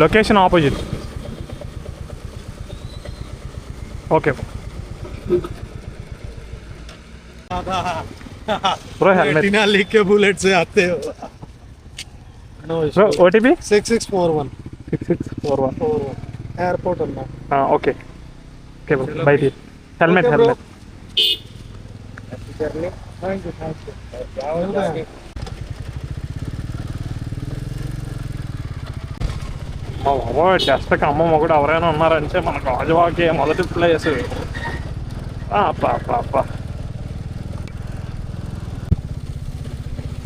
Location opposite. Okay bro helmet लिख के bullet से आते हो. Bro OTP 6641 6641 airport Anna. Okay okay bro by the helmet helmet journey. Thank you. టెస్ట్కి అమ్మ మొగుడు ఎవరైనా ఉన్నారంటే మన గాజువాకే మొదటి ప్లేస్.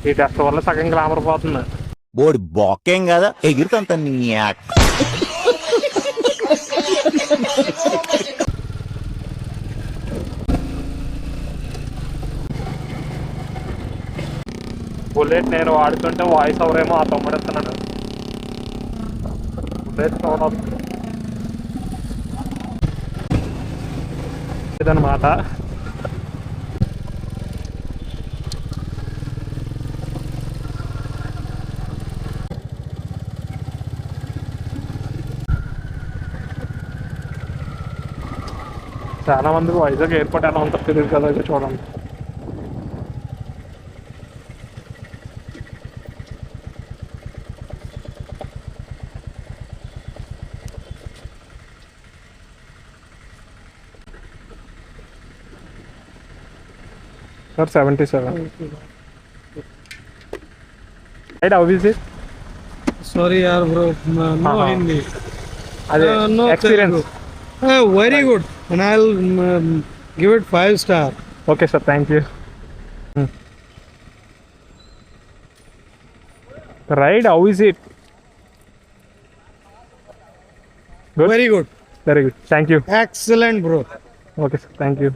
ఈ టెస్ట్ వల్ల సగం గ్లామర్ పోతుంది. బోడి బొక్కేం కదా ఎగిరితంత నీ బుల్లెట్ నేను వాడుతుంటే వాయిస్ ఎవరేమో ఆ తమ్ముడెత్తున్నాడు. ఇదన్నమాట. చాలా మందికి వైజాగ్ ఎయిర్పోర్ట్ ఎలా ఉంటుంది తెలియదు కదా, అయితే చూడండి. Sir, 77. Right, how is it? Sorry yaar bro, no Hindi. No experience. Very good, and I'll give it 5 star. Okay sir, thank you. Right, how is it? Good? Very good. Very good, thank you. Excellent bro. Okay sir, thank you.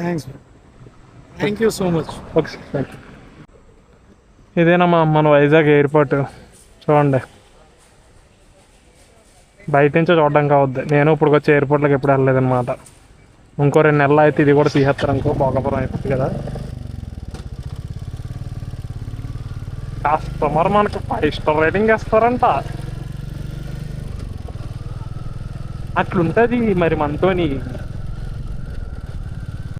Thanks bro. Thank you so much. Okay sir, thank you. ఇదేనమ్మా మన Vizag airport. చూడండి, బయట నుంచో చూడడం కావద్దు. నేను ఇప్పుడు వచ్చి ఎయిర్పోర్ట్లోకి ఎప్పుడు వెళ్ళలేదన్నమాట. ఇంకో 2 నెలలు అయితే ఇది కూడా తీసేస్తారు అనుకో, భోగాపురం అయిపోతుంది కదా. కస్టమర్ మనకు 5 స్టార్ రేటింగ్ వేస్తారంట. అట్లుంటుంది మరి మనతోని.